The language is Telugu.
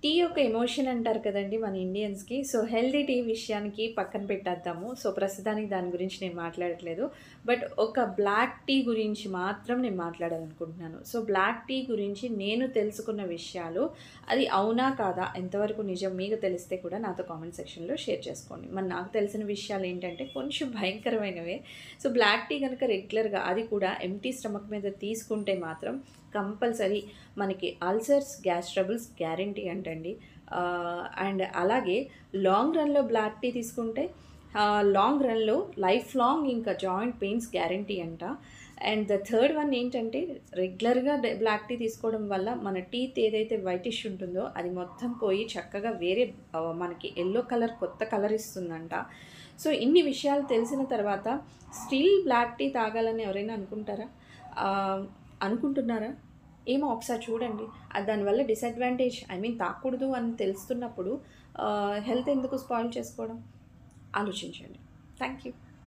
టీ ఒక ఎమోషన్ అంటారు కదండీ మన ఇండియన్స్‌కి. సో, హెల్తీ టీ విషయానికి పక్కన పెట్టేద్దాము. సో, ప్రస్తుతానికి దాని గురించి నేను మాట్లాడట్లేదు. బట్ ఒక బ్లాక్ టీ గురించి మాత్రం నేను మాట్లాడాలనుకుంటున్నాను. సో, బ్లాక్ టీ గురించి నేను తెలుసుకున్న విషయాలు అది అవునా? కాదా? ఎంతవరకు నిజం మీకు తెలిస్తే కూడా నాతో కామెంట్ సెక్షన్‌లో షేర్ చేసుకోండి. మరి నాకు తెలిసిన విషయాలేంటంటే కొంచెం భయంకరమైనవే. సో, బ్లాక్ టీ గనక రెగ్యులర్‌గా అది కూడా ఎంప్టీ స్టమక్ మీద తీసుకుంటే మాత్రం కంపల్సరీ మనకి అల్సర్స్, గ్యాస్ ట్రబుల్స్ గ్యారంటీ అంటండి. అండ్ అలాగే లాంగ్ రన్‌లో బ్లాక్ టీ తీసుకుంటే లాంగ్ రన్‌లో లైఫ్ లాంగ్ ఇంకా జాయింట్ పెయిన్స్ గ్యారంటీ అంట. అండ్ ద థర్డ్ వన్ ఏంటంటే రెగ్యులర్‌గా బ్లాక్ టీ తీసుకోవడం వల్ల మన టీత్ ఏదైతే వైటిష్ ఉంటుందో అది మొత్తం పోయి చక్కగా వేరే మనకి యెల్లో కలర్ కొత్త కలర్ ఇస్తుందంట. సో, ఇన్ని విషయాలు తెలిసిన తర్వాత స్టిల్ బ్లాక్ టీ తాగాలని ఎవరైనా అనుకుంటారా? ఆహ్, అనుకుంటున్నారా? ఏమో ఒకసారి చూడండి. దానివల్ల డిసడ్వాంటేజ్ తాగకూడదు అని తెలుస్తున్నప్పుడు హెల్త్ ఎందుకు స్పాయిల్ చేసుకోవడం? ఆలోచించండి. Thank you.